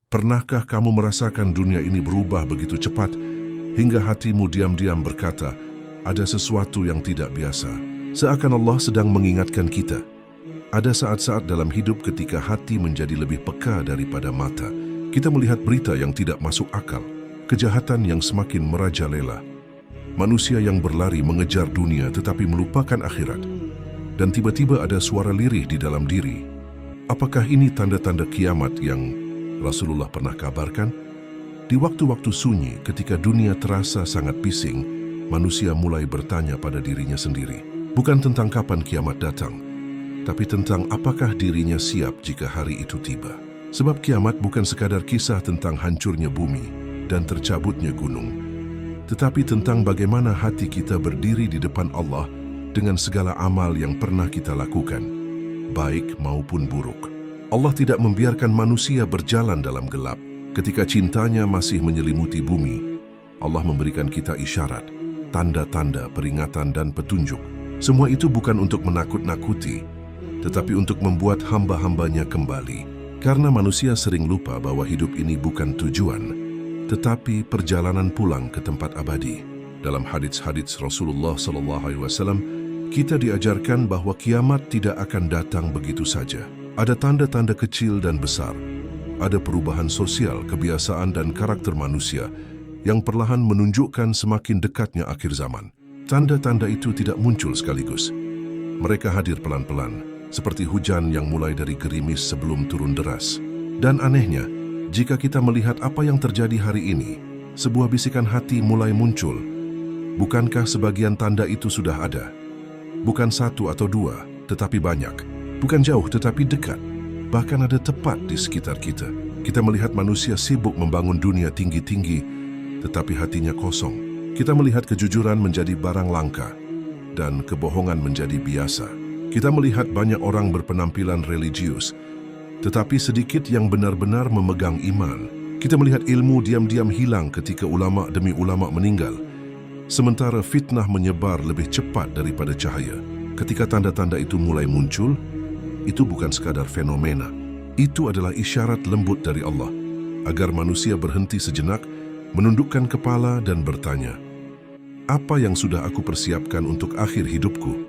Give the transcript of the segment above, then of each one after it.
Pernahkah kamu merasakan dunia ini berubah begitu cepat, hingga hatimu diam-diam berkata, ada sesuatu yang tidak biasa. Seakan Allah sedang mengingatkan kita. Ada saat-saat dalam hidup ketika hati menjadi lebih peka daripada mata. Kita melihat berita yang tidak masuk akal, kejahatan yang semakin merajalela, manusia yang berlari mengejar dunia tetapi melupakan akhirat. Dan tiba-tiba ada suara lirih di dalam diri. Apakah ini tanda-tanda kiamat yang Rasulullah pernah kabarkan? Di waktu-waktu sunyi ketika dunia terasa sangat bising, manusia mulai bertanya pada dirinya sendiri. Bukan tentang kapan kiamat datang, tapi tentang apakah dirinya siap jika hari itu tiba. Sebab kiamat bukan sekadar kisah tentang hancurnya bumi dan tercabutnya gunung, tetapi tentang bagaimana hati kita berdiri di depan Allah dengan segala amal yang pernah kita lakukan, baik maupun buruk. Allah tidak membiarkan manusia berjalan dalam gelap. Ketika cintanya masih menyelimuti bumi, Allah memberikan kita isyarat, tanda-tanda, peringatan, dan petunjuk. Semua itu bukan untuk menakut-nakuti, tetapi untuk membuat hamba-hambanya kembali. Karena manusia sering lupa bahwa hidup ini bukan tujuan, tetapi perjalanan pulang ke tempat abadi. Dalam hadits-hadits Rasulullah SAW, kita diajarkan bahwa kiamat tidak akan datang begitu saja. Ada tanda-tanda kecil dan besar. Ada perubahan sosial, kebiasaan, dan karakter manusia yang perlahan menunjukkan semakin dekatnya akhir zaman. Tanda-tanda itu tidak muncul sekaligus. Mereka hadir pelan-pelan, seperti hujan yang mulai dari gerimis sebelum turun deras. Dan anehnya, jika kita melihat apa yang terjadi hari ini, sebuah bisikan hati mulai muncul. Bukankah sebagian tanda itu sudah ada? Bukan satu atau dua, tetapi banyak. Bukan jauh tetapi dekat, bahkan ada tepat di sekitar kita. Kita melihat manusia sibuk membangun dunia tinggi-tinggi, tetapi hatinya kosong. Kita melihat kejujuran menjadi barang langka, dan kebohongan menjadi biasa. Kita melihat banyak orang berpenampilan religius, tetapi sedikit yang benar-benar memegang iman. Kita melihat ilmu diam-diam hilang ketika ulama demi ulama meninggal, sementara fitnah menyebar lebih cepat daripada cahaya. Ketika tanda-tanda itu mulai muncul, itu bukan sekadar fenomena. Itu adalah isyarat lembut dari Allah, agar manusia berhenti sejenak, menundukkan kepala dan bertanya, apa yang sudah aku persiapkan untuk akhir hidupku?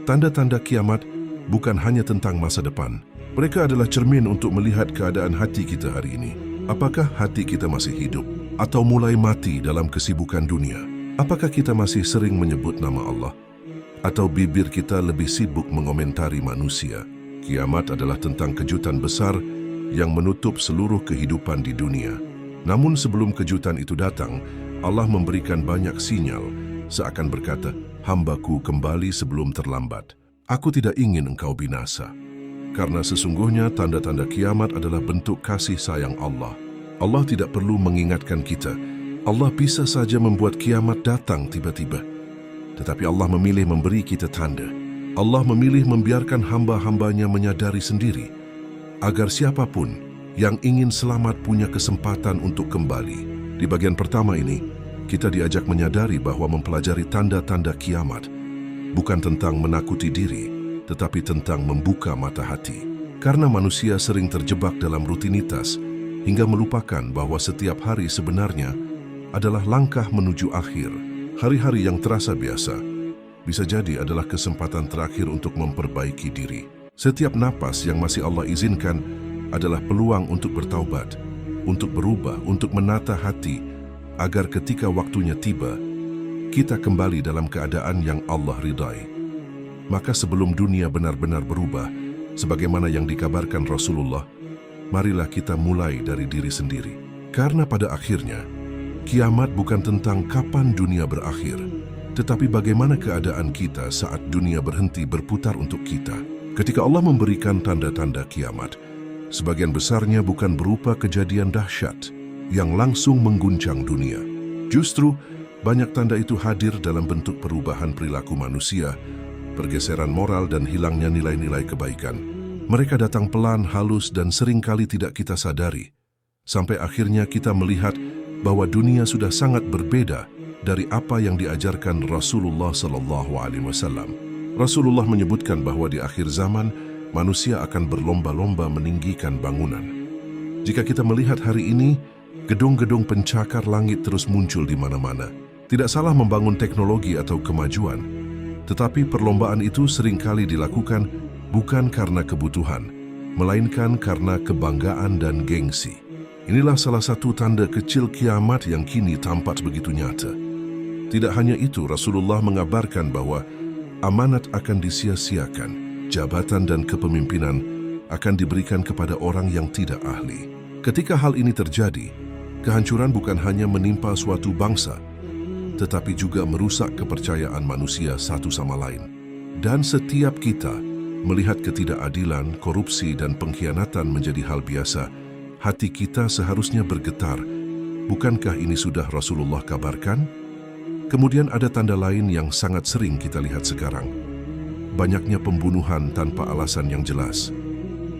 Tanda-tanda kiamat bukan hanya tentang masa depan. Mereka adalah cermin untuk melihat keadaan hati kita hari ini. Apakah hati kita masih hidup atau mulai mati dalam kesibukan dunia? Apakah kita masih sering menyebut nama Allah? Atau bibir kita lebih sibuk mengomentari manusia? Kiamat adalah tentang kejutan besar yang menutup seluruh kehidupan di dunia. Namun sebelum kejutan itu datang, Allah memberikan banyak sinyal, seakan berkata, hambaku kembali sebelum terlambat. Aku tidak ingin engkau binasa. Karena sesungguhnya tanda-tanda kiamat adalah bentuk kasih sayang Allah. Allah tidak perlu mengingatkan kita. Allah bisa saja membuat kiamat datang tiba-tiba. Tetapi Allah memilih memberi kita tanda. Allah memilih membiarkan hamba-hambanya menyadari sendiri, agar siapapun yang ingin selamat punya kesempatan untuk kembali. Di bagian pertama ini, kita diajak menyadari bahwa mempelajari tanda-tanda kiamat bukan tentang menakuti diri, tetapi tentang membuka mata hati. Karena manusia sering terjebak dalam rutinitas hingga melupakan bahwa setiap hari sebenarnya adalah langkah menuju akhir. Hari-hari yang terasa biasa bisa jadi adalah kesempatan terakhir untuk memperbaiki diri. Setiap napas yang masih Allah izinkan adalah peluang untuk bertaubat, untuk berubah, untuk menata hati, agar ketika waktunya tiba, kita kembali dalam keadaan yang Allah ridai. Maka sebelum dunia benar-benar berubah, sebagaimana yang dikabarkan Rasulullah, marilah kita mulai dari diri sendiri. Karena pada akhirnya, kiamat bukan tentang kapan dunia berakhir, tetapi bagaimana keadaan kita saat dunia berhenti berputar untuk kita. Ketika Allah memberikan tanda-tanda kiamat, sebagian besarnya bukan berupa kejadian dahsyat yang langsung mengguncang dunia. Justru, banyak tanda itu hadir dalam bentuk perubahan perilaku manusia, pergeseran moral dan hilangnya nilai-nilai kebaikan. Mereka datang pelan, halus, dan seringkali tidak kita sadari. Sampai akhirnya kita melihat bahwa dunia sudah sangat berbeda dari apa yang diajarkan Rasulullah SAW. Rasulullah menyebutkan bahwa di akhir zaman, manusia akan berlomba-lomba meninggikan bangunan. Jika kita melihat hari ini, gedung-gedung pencakar langit terus muncul di mana-mana. Tidak salah membangun teknologi atau kemajuan, tetapi perlombaan itu seringkali dilakukan bukan karena kebutuhan, melainkan karena kebanggaan dan gengsi. Inilah salah satu tanda kecil kiamat yang kini tampak begitu nyata. Tidak hanya itu, Rasulullah mengabarkan bahwa amanat akan disia-siakan, jabatan dan kepemimpinan akan diberikan kepada orang yang tidak ahli. Ketika hal ini terjadi, kehancuran bukan hanya menimpa suatu bangsa, tetapi juga merusak kepercayaan manusia satu sama lain. Dan setiap kita melihat ketidakadilan, korupsi, dan pengkhianatan menjadi hal biasa, hati kita seharusnya bergetar. Bukankah ini sudah Rasulullah kabarkan? Kemudian ada tanda lain yang sangat sering kita lihat sekarang. Banyaknya pembunuhan tanpa alasan yang jelas.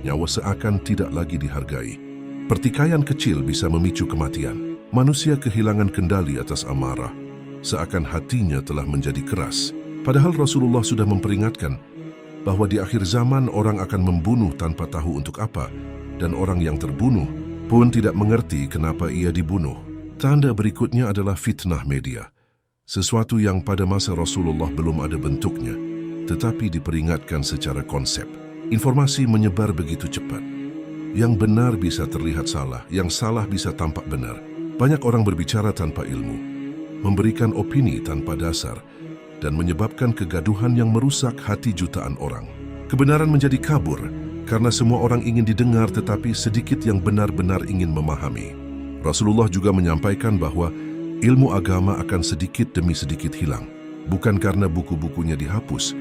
Nyawa seakan tidak lagi dihargai. Pertikaian kecil bisa memicu kematian. Manusia kehilangan kendali atas amarah, seakan hatinya telah menjadi keras. Padahal Rasulullah sudah memperingatkan bahwa di akhir zaman orang akan membunuh tanpa tahu untuk apa, dan orang yang terbunuh pun tidak mengerti kenapa ia dibunuh. Tanda berikutnya adalah fitnah media. Sesuatu yang pada masa Rasulullah belum ada bentuknya, tetapi diperingatkan secara konsep. Informasi menyebar begitu cepat. Yang benar bisa terlihat salah, yang salah bisa tampak benar. Banyak orang berbicara tanpa ilmu, memberikan opini tanpa dasar, dan menyebabkan kegaduhan yang merusak hati jutaan orang. Kebenaran menjadi kabur karena semua orang ingin didengar, tetapi sedikit yang benar-benar ingin memahami. Rasulullah juga menyampaikan bahwa ilmu agama akan sedikit demi sedikit hilang, bukan karena buku-bukunya dihapus,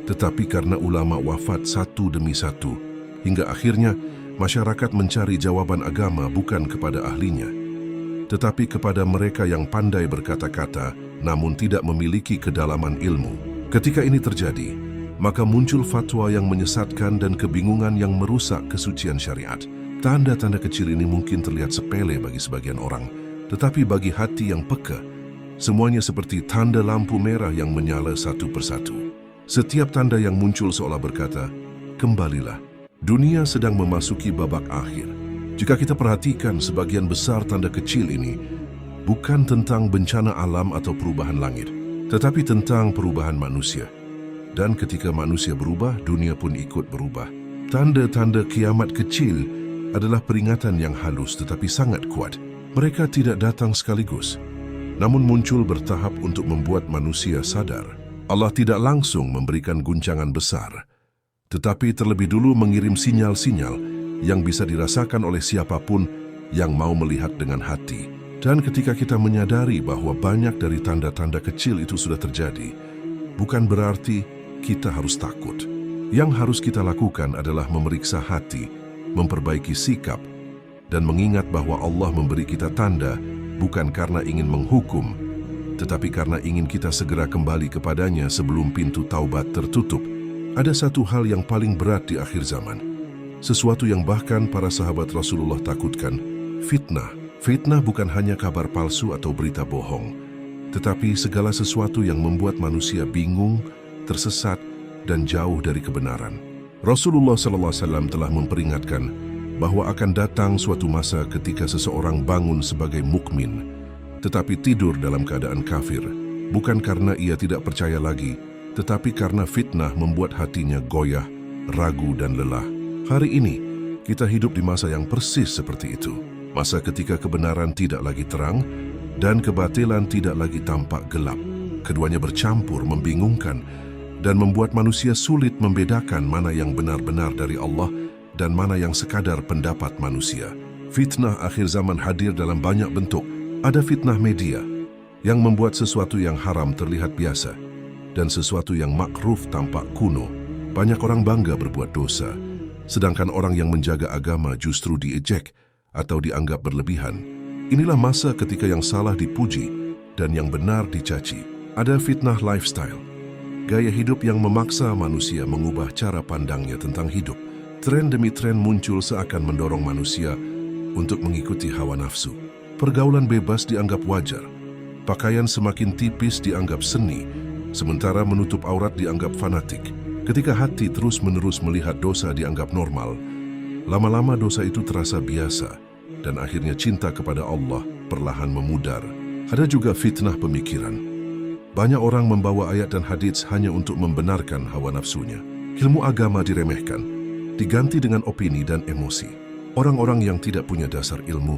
tetapi karena ulama wafat satu demi satu, hingga akhirnya masyarakat mencari jawaban agama bukan kepada ahlinya, tetapi kepada mereka yang pandai berkata-kata namun tidak memiliki kedalaman ilmu. Ketika ini terjadi, maka muncul fatwa yang menyesatkan dan kebingungan yang merusak kesucian syariat. Tanda-tanda kecil ini mungkin terlihat sepele bagi sebagian orang, tetapi bagi hati yang peka, semuanya seperti tanda lampu merah yang menyala satu persatu. Setiap tanda yang muncul seolah berkata, kembalilah, dunia sedang memasuki babak akhir. Jika kita perhatikan, sebagian besar tanda kecil ini bukan tentang bencana alam atau perubahan langit, tetapi tentang perubahan manusia. Dan ketika manusia berubah, dunia pun ikut berubah. Tanda-tanda kiamat kecil adalah peringatan yang halus tetapi sangat kuat. Mereka tidak datang sekaligus, namun muncul bertahap untuk membuat manusia sadar. Allah tidak langsung memberikan guncangan besar, tetapi terlebih dulu mengirim sinyal-sinyal yang bisa dirasakan oleh siapapun yang mau melihat dengan hati. Dan ketika kita menyadari bahwa banyak dari tanda-tanda kecil itu sudah terjadi, bukan berarti kita harus takut. Yang harus kita lakukan adalah memeriksa hati, memperbaiki sikap, dan mengingat bahwa Allah memberi kita tanda bukan karena ingin menghukum, tetapi karena ingin kita segera kembali kepadanya sebelum pintu taubat tertutup. Ada satu hal yang paling berat di akhir zaman, sesuatu yang bahkan para sahabat Rasulullah takutkan, fitnah. Fitnah bukan hanya kabar palsu atau berita bohong, tetapi segala sesuatu yang membuat manusia bingung, tersesat, dan jauh dari kebenaran. Rasulullah SAW telah memperingatkan bahwa akan datang suatu masa ketika seseorang bangun sebagai mukmin, tetapi tidur dalam keadaan kafir, bukan karena ia tidak percaya lagi, tetapi karena fitnah membuat hatinya goyah, ragu, dan lelah. Hari ini, kita hidup di masa yang persis seperti itu. Masa ketika kebenaran tidak lagi terang, dan kebatilan tidak lagi tampak gelap. Keduanya bercampur, membingungkan, dan membuat manusia sulit membedakan mana yang benar-benar dari Allah dan mana yang sekadar pendapat manusia. Fitnah akhir zaman hadir dalam banyak bentuk. Ada fitnah media yang membuat sesuatu yang haram terlihat biasa dan sesuatu yang makruf tampak kuno. Banyak orang bangga berbuat dosa, sedangkan orang yang menjaga agama justru diejek atau dianggap berlebihan. Inilah masa ketika yang salah dipuji dan yang benar dicaci. Ada fitnah lifestyle, gaya hidup yang memaksa manusia mengubah cara pandangnya tentang hidup. Tren demi tren muncul seakan mendorong manusia untuk mengikuti hawa nafsu. Pergaulan bebas dianggap wajar, pakaian semakin tipis dianggap seni, sementara menutup aurat dianggap fanatik. Ketika hati terus-menerus melihat dosa dianggap normal, lama-lama dosa itu terasa biasa dan akhirnya cinta kepada Allah perlahan memudar. Ada juga fitnah pemikiran. Banyak orang membawa ayat dan hadits hanya untuk membenarkan hawa nafsunya. Ilmu agama diremehkan, diganti dengan opini dan emosi. Orang-orang yang tidak punya dasar ilmu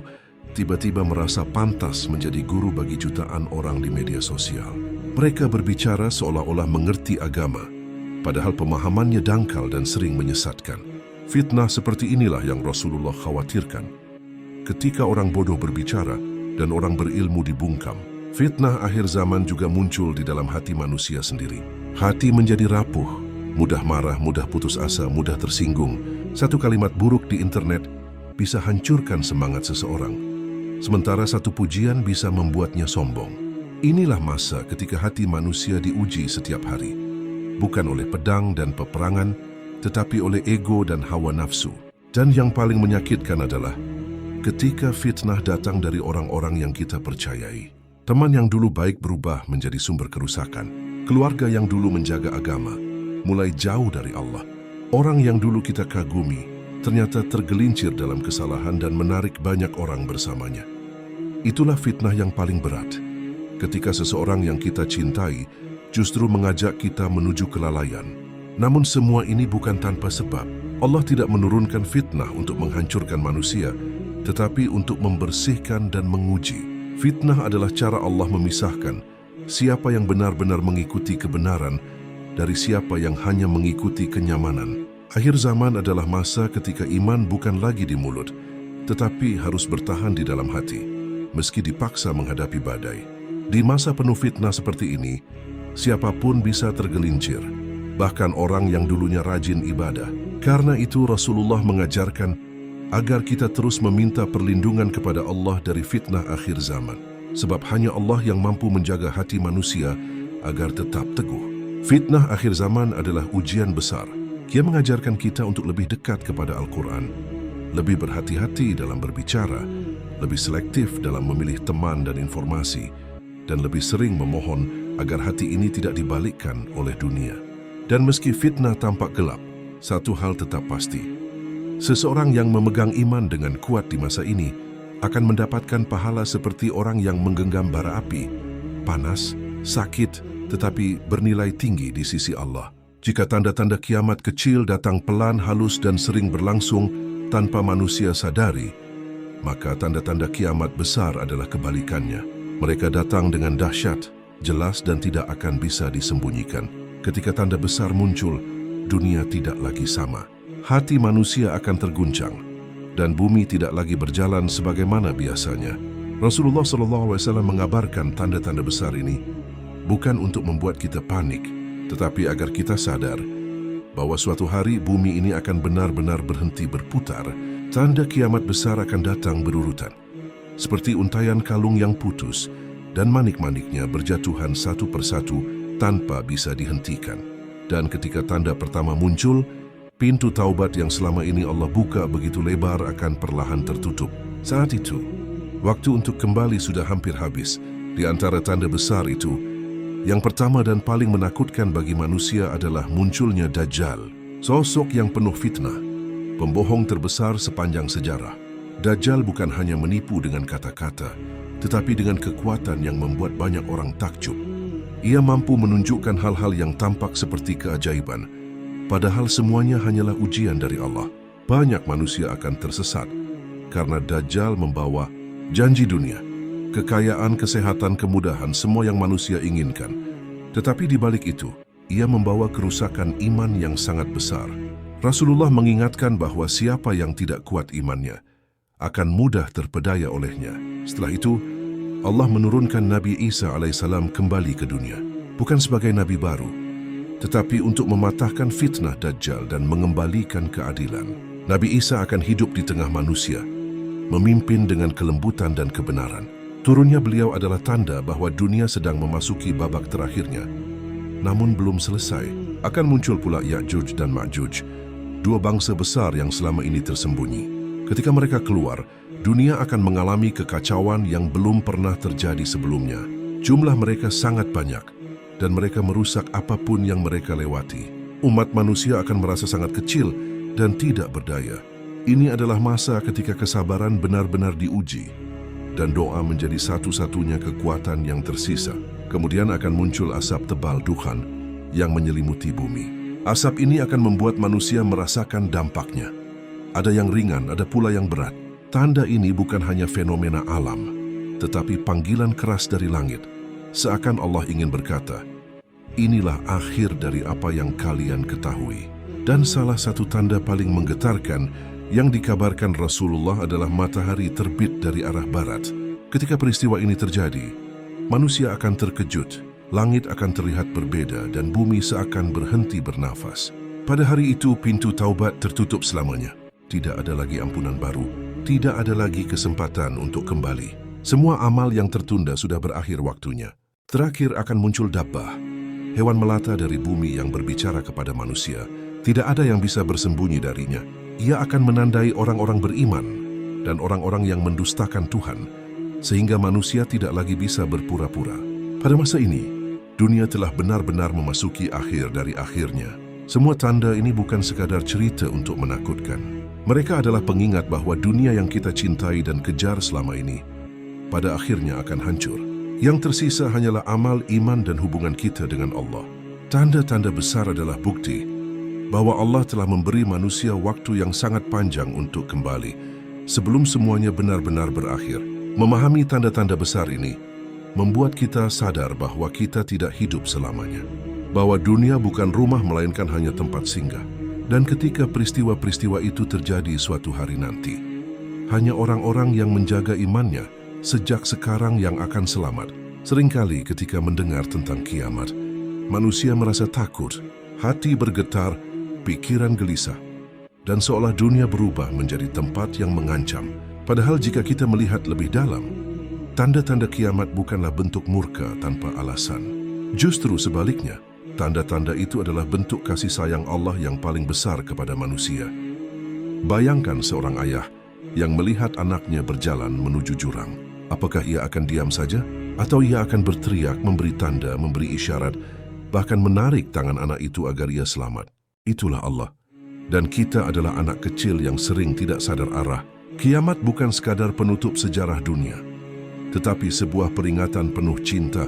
tiba-tiba merasa pantas menjadi guru bagi jutaan orang di media sosial. Mereka berbicara seolah-olah mengerti agama, padahal pemahamannya dangkal dan sering menyesatkan. Fitnah seperti inilah yang Rasulullah khawatirkan. Ketika orang bodoh berbicara dan orang berilmu dibungkam, fitnah akhir zaman juga muncul di dalam hati manusia sendiri. Hati menjadi rapuh, mudah marah, mudah putus asa, mudah tersinggung. Satu kalimat buruk di internet bisa hancurkan semangat seseorang. Sementara satu pujian bisa membuatnya sombong. Inilah masa ketika hati manusia diuji setiap hari. Bukan oleh pedang dan peperangan, tetapi oleh ego dan hawa nafsu. Dan yang paling menyakitkan adalah ketika fitnah datang dari orang-orang yang kita percayai. Teman yang dulu baik berubah menjadi sumber kerusakan. Keluarga yang dulu menjaga agama mulai jauh dari Allah. Orang yang dulu kita kagumi ternyata tergelincir dalam kesalahan dan menarik banyak orang bersamanya. Itulah fitnah yang paling berat. Ketika seseorang yang kita cintai justru mengajak kita menuju kelalaian. Namun semua ini bukan tanpa sebab. Allah tidak menurunkan fitnah untuk menghancurkan manusia, tetapi untuk membersihkan dan menguji. Fitnah adalah cara Allah memisahkan siapa yang benar-benar mengikuti kebenaran dari siapa yang hanya mengikuti kenyamanan. Akhir zaman adalah masa ketika iman bukan lagi di mulut, tetapi harus bertahan di dalam hati, meski dipaksa menghadapi badai. Di masa penuh fitnah seperti ini, siapapun bisa tergelincir, bahkan orang yang dulunya rajin ibadah. Karena itu Rasulullah mengajarkan agar kita terus meminta perlindungan kepada Allah dari fitnah akhir zaman. Sebab hanya Allah yang mampu menjaga hati manusia agar tetap teguh. Fitnah akhir zaman adalah ujian besar. Dia mengajarkan kita untuk lebih dekat kepada Al-Quran, lebih berhati-hati dalam berbicara, lebih selektif dalam memilih teman dan informasi, dan lebih sering memohon agar hati ini tidak dibalikkan oleh dunia. Dan meski fitnah tampak gelap, satu hal tetap pasti. Seseorang yang memegang iman dengan kuat di masa ini akan mendapatkan pahala seperti orang yang menggenggam bara api, panas, sakit, tetapi bernilai tinggi di sisi Allah. Jika tanda-tanda kiamat kecil datang pelan, halus, dan sering berlangsung tanpa manusia sadari, maka tanda-tanda kiamat besar adalah kebalikannya. Mereka datang dengan dahsyat, jelas, dan tidak akan bisa disembunyikan. Ketika tanda besar muncul, dunia tidak lagi sama. Hati manusia akan terguncang, dan bumi tidak lagi berjalan sebagaimana biasanya. Rasulullah SAW mengabarkan tanda-tanda besar ini bukan untuk membuat kita panik, tetapi agar kita sadar bahwa suatu hari bumi ini akan benar-benar berhenti berputar. Tanda kiamat besar akan datang berurutan, seperti untaian kalung yang putus dan manik-maniknya berjatuhan satu persatu tanpa bisa dihentikan. Dan ketika tanda pertama muncul, pintu taubat yang selama ini Allah buka begitu lebar akan perlahan tertutup. Saat itu, waktu untuk kembali sudah hampir habis. Di antara tanda besar itu, yang pertama dan paling menakutkan bagi manusia adalah munculnya Dajjal, sosok yang penuh fitnah, pembohong terbesar sepanjang sejarah. Dajjal bukan hanya menipu dengan kata-kata, tetapi dengan kekuatan yang membuat banyak orang takjub. Ia mampu menunjukkan hal-hal yang tampak seperti keajaiban, padahal semuanya hanyalah ujian dari Allah. Banyak manusia akan tersesat karena Dajjal membawa janji dunia, kekayaan, kesehatan, kemudahan, semua yang manusia inginkan. Tetapi di balik itu, ia membawa kerusakan iman yang sangat besar. Rasulullah mengingatkan bahwa siapa yang tidak kuat imannya akan mudah terpedaya olehnya. Setelah itu, Allah menurunkan Nabi Isa alaihissalam kembali ke dunia, bukan sebagai nabi baru, tetapi untuk mematahkan fitnah Dajjal dan mengembalikan keadilan. Nabi Isa akan hidup di tengah manusia, memimpin dengan kelembutan dan kebenaran. Turunnya beliau adalah tanda bahwa dunia sedang memasuki babak terakhirnya. Namun belum selesai, akan muncul pula Ya'juj dan Ma'juj, dua bangsa besar yang selama ini tersembunyi. Ketika mereka keluar, dunia akan mengalami kekacauan yang belum pernah terjadi sebelumnya. Jumlah mereka sangat banyak, dan mereka merusak apapun yang mereka lewati. Umat manusia akan merasa sangat kecil dan tidak berdaya. Ini adalah masa ketika kesabaran benar-benar diuji dan doa menjadi satu-satunya kekuatan yang tersisa. Kemudian akan muncul asap tebal dukhan yang menyelimuti bumi. Asap ini akan membuat manusia merasakan dampaknya. Ada yang ringan, ada pula yang berat. Tanda ini bukan hanya fenomena alam, tetapi panggilan keras dari langit. Seakan Allah ingin berkata, inilah akhir dari apa yang kalian ketahui. Dan salah satu tanda paling menggetarkan yang dikabarkan Rasulullah adalah matahari terbit dari arah barat. Ketika peristiwa ini terjadi, manusia akan terkejut, langit akan terlihat berbeda dan bumi seakan berhenti bernafas. Pada hari itu pintu taubat tertutup selamanya. Tidak ada lagi ampunan baru, tidak ada lagi kesempatan untuk kembali. Semua amal yang tertunda sudah berakhir waktunya. Terakhir akan muncul Dabbah, hewan melata dari bumi yang berbicara kepada manusia. Tidak ada yang bisa bersembunyi darinya. Ia akan menandai orang-orang beriman dan orang-orang yang mendustakan Tuhan, sehingga manusia tidak lagi bisa berpura-pura. Pada masa ini, dunia telah benar-benar memasuki akhir dari akhirnya. Semua tanda ini bukan sekadar cerita untuk menakutkan. Mereka adalah pengingat bahwa dunia yang kita cintai dan kejar selama ini, pada akhirnya akan hancur. Yang tersisa hanyalah amal, iman, dan hubungan kita dengan Allah. Tanda-tanda besar adalah bukti bahwa Allah telah memberi manusia waktu yang sangat panjang untuk kembali sebelum semuanya benar-benar berakhir. Memahami tanda-tanda besar ini membuat kita sadar bahwa kita tidak hidup selamanya, bahwa dunia bukan rumah melainkan hanya tempat singgah. Dan ketika peristiwa-peristiwa itu terjadi suatu hari nanti, hanya orang-orang yang menjaga imannya sejak sekarang yang akan selamat. Seringkali ketika mendengar tentang kiamat, manusia merasa takut, hati bergetar, pikiran gelisah, dan seolah dunia berubah menjadi tempat yang mengancam. Padahal jika kita melihat lebih dalam, tanda-tanda kiamat bukanlah bentuk murka tanpa alasan. Justru sebaliknya, tanda-tanda itu adalah bentuk kasih sayang Allah yang paling besar kepada manusia. Bayangkan seorang ayah yang melihat anaknya berjalan menuju jurang. Apakah ia akan diam saja? Atau ia akan berteriak, memberi tanda, memberi isyarat, bahkan menarik tangan anak itu agar ia selamat? Itulah Allah. Dan kita adalah anak kecil yang sering tidak sadar arah. Kiamat bukan sekadar penutup sejarah dunia, tetapi sebuah peringatan penuh cinta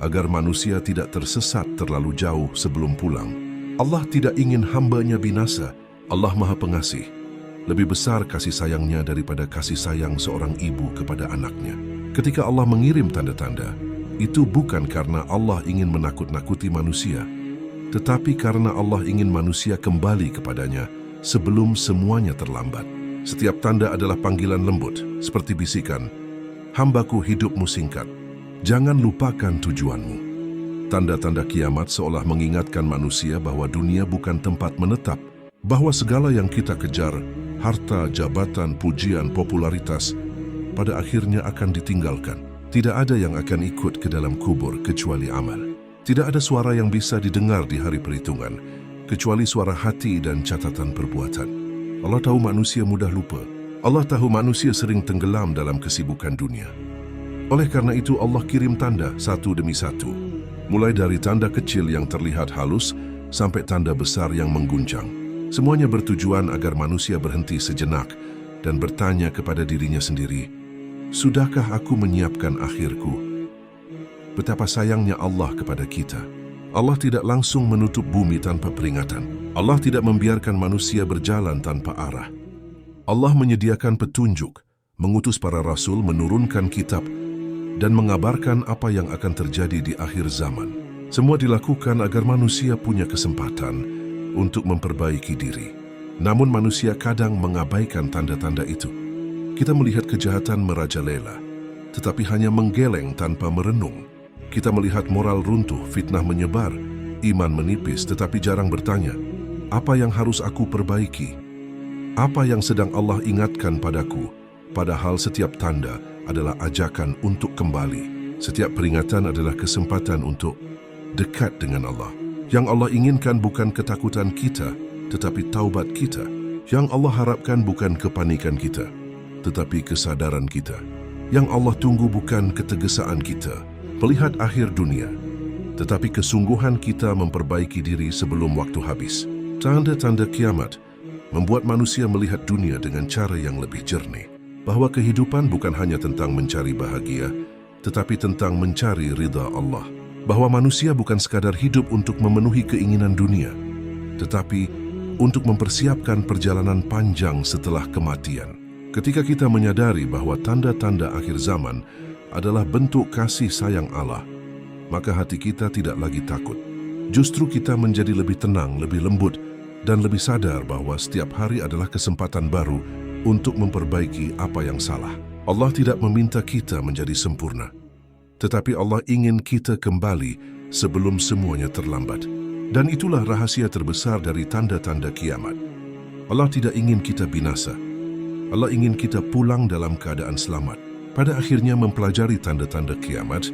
agar manusia tidak tersesat terlalu jauh sebelum pulang. Allah tidak ingin hambanya binasa. Allah Maha Pengasih. Lebih besar kasih sayangnya daripada kasih sayang seorang ibu kepada anaknya. Ketika Allah mengirim tanda-tanda, itu bukan karena Allah ingin menakut-nakuti manusia, tetapi karena Allah ingin manusia kembali kepadanya sebelum semuanya terlambat. Setiap tanda adalah panggilan lembut, seperti bisikan, "Hambaku, hidupmu singkat, jangan lupakan tujuanmu." Tanda-tanda kiamat seolah mengingatkan manusia bahwa dunia bukan tempat menetap, bahwa segala yang kita kejar, harta, jabatan, pujian, popularitas, pada akhirnya akan ditinggalkan. Tidak ada yang akan ikut ke dalam kubur kecuali amal. Tidak ada suara yang bisa didengar di hari perhitungan, kecuali suara hati dan catatan perbuatan. Allah tahu manusia mudah lupa. Allah tahu manusia sering tenggelam dalam kesibukan dunia. Oleh karena itu Allah kirim tanda satu demi satu. Mulai dari tanda kecil yang terlihat halus, sampai tanda besar yang mengguncang. Semuanya bertujuan agar manusia berhenti sejenak dan bertanya kepada dirinya sendiri, "Sudahkah aku menyiapkan akhirku?" Betapa sayangnya Allah kepada kita. Allah tidak langsung menutup bumi tanpa peringatan. Allah tidak membiarkan manusia berjalan tanpa arah. Allah menyediakan petunjuk, mengutus para rasul, menurunkan kitab, dan mengabarkan apa yang akan terjadi di akhir zaman. Semua dilakukan agar manusia punya kesempatan untuk memperbaiki diri. Namun manusia kadang mengabaikan tanda-tanda itu. Kita melihat kejahatan merajalela, tetapi hanya menggeleng tanpa merenung. Kita melihat moral runtuh, fitnah menyebar, iman menipis, tetapi jarang bertanya, apa yang harus aku perbaiki? Apa yang sedang Allah ingatkan padaku? Padahal setiap tanda adalah ajakan untuk kembali. Setiap peringatan adalah kesempatan untuk dekat dengan Allah. Yang Allah inginkan bukan ketakutan kita, tetapi taubat kita. Yang Allah harapkan bukan kepanikan kita, tetapi kesadaran kita. Yang Allah tunggu bukan ketegesaan kita, melihat akhir dunia, tetapi kesungguhan kita memperbaiki diri sebelum waktu habis. Tanda-tanda kiamat membuat manusia melihat dunia dengan cara yang lebih jernih. Bahwa kehidupan bukan hanya tentang mencari bahagia, tetapi tentang mencari ridha Allah. Bahwa manusia bukan sekadar hidup untuk memenuhi keinginan dunia, tetapi untuk mempersiapkan perjalanan panjang setelah kematian. Ketika kita menyadari bahwa tanda-tanda akhir zaman adalah bentuk kasih sayang Allah, maka hati kita tidak lagi takut. Justru kita menjadi lebih tenang, lebih lembut, dan lebih sadar bahwa setiap hari adalah kesempatan baru untuk memperbaiki apa yang salah. Allah tidak meminta kita menjadi sempurna, tetapi Allah ingin kita kembali sebelum semuanya terlambat. Dan itulah rahasia terbesar dari tanda-tanda kiamat. Allah tidak ingin kita binasa. Allah ingin kita pulang dalam keadaan selamat. Pada akhirnya mempelajari tanda-tanda kiamat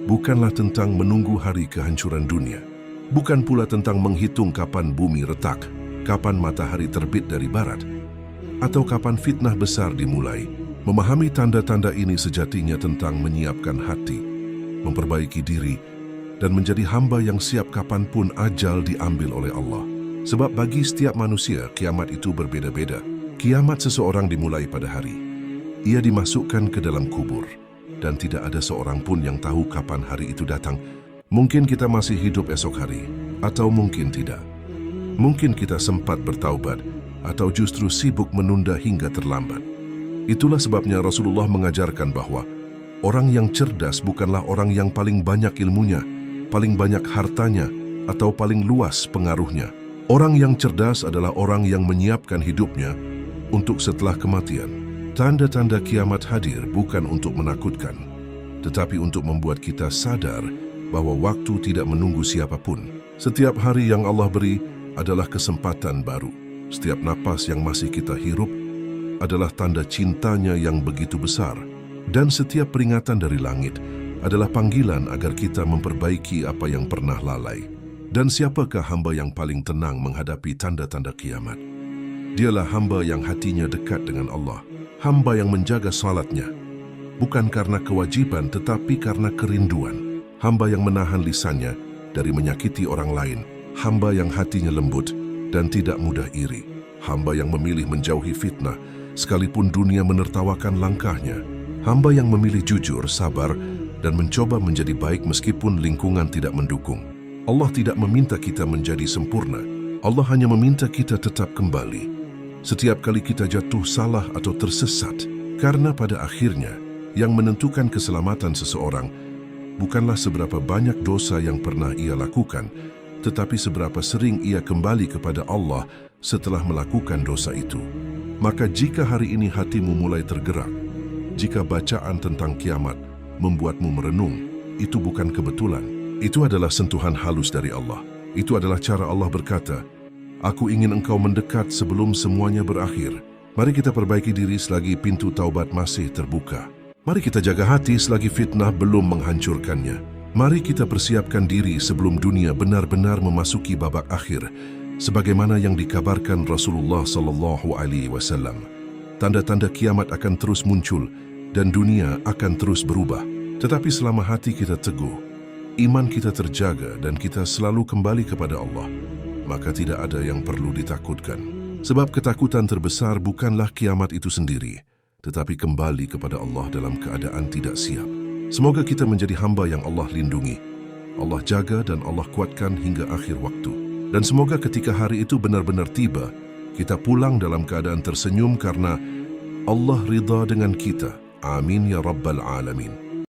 bukanlah tentang menunggu hari kehancuran dunia. Bukan pula tentang menghitung kapan bumi retak, kapan matahari terbit dari barat, atau kapan fitnah besar dimulai. Memahami tanda-tanda ini sejatinya tentang menyiapkan hati, memperbaiki diri, dan menjadi hamba yang siap kapanpun ajal diambil oleh Allah. Sebab bagi setiap manusia, kiamat itu berbeda-beda. Kiamat seseorang dimulai pada hari ia dimasukkan ke dalam kubur, dan tidak ada seorang pun yang tahu kapan hari itu datang. Mungkin kita masih hidup esok hari, atau mungkin tidak. Mungkin kita sempat bertaubat, atau justru sibuk menunda hingga terlambat. Itulah sebabnya Rasulullah mengajarkan bahwa orang yang cerdas bukanlah orang yang paling banyak ilmunya, paling banyak hartanya, atau paling luas pengaruhnya. Orang yang cerdas adalah orang yang menyiapkan hidupnya untuk setelah kematian. Tanda-tanda kiamat hadir bukan untuk menakutkan, tetapi untuk membuat kita sadar bahwa waktu tidak menunggu siapapun. Setiap hari yang Allah beri adalah kesempatan baru. Setiap napas yang masih kita hirup adalah tanda cintanya yang begitu besar. Dan setiap peringatan dari langit adalah panggilan agar kita memperbaiki apa yang pernah lalai. Dan siapakah hamba yang paling tenang menghadapi tanda-tanda kiamat? Dialah hamba yang hatinya dekat dengan Allah. Hamba yang menjaga salatnya, bukan karena kewajiban tetapi karena kerinduan. Hamba yang menahan lisannya dari menyakiti orang lain. Hamba yang hatinya lembut dan tidak mudah iri. Hamba yang memilih menjauhi fitnah sekalipun dunia menertawakan langkahnya. Hamba yang memilih jujur, sabar, dan mencoba menjadi baik meskipun lingkungan tidak mendukung. Allah tidak meminta kita menjadi sempurna. Allah hanya meminta kita tetap kembali setiap kali kita jatuh salah atau tersesat. Karena pada akhirnya yang menentukan keselamatan seseorang bukanlah seberapa banyak dosa yang pernah ia lakukan, tetapi seberapa sering ia kembali kepada Allah setelah melakukan dosa itu. Maka jika hari ini hatimu mulai tergerak, jika bacaan tentang kiamat membuatmu merenung, itu bukan kebetulan. Itu adalah sentuhan halus dari Allah. Itu adalah cara Allah berkata, "Aku ingin engkau mendekat sebelum semuanya berakhir." Mari kita perbaiki diri selagi pintu taubat masih terbuka. Mari kita jaga hati selagi fitnah belum menghancurkannya. Mari kita persiapkan diri sebelum dunia benar-benar memasuki babak akhir, sebagaimana yang dikabarkan Rasulullah SAW. Tanda-tanda kiamat akan terus muncul dan dunia akan terus berubah. Tetapi selama hati kita teguh, iman kita terjaga dan kita selalu kembali kepada Allah, maka tidak ada yang perlu ditakutkan. Sebab ketakutan terbesar bukanlah kiamat itu sendiri, tetapi kembali kepada Allah dalam keadaan tidak siap. Semoga kita menjadi hamba yang Allah lindungi, Allah jaga dan Allah kuatkan hingga akhir waktu. Dan semoga ketika hari itu benar-benar tiba, kita pulang dalam keadaan tersenyum karena Allah ridha dengan kita. Amin ya Rabbal Alamin.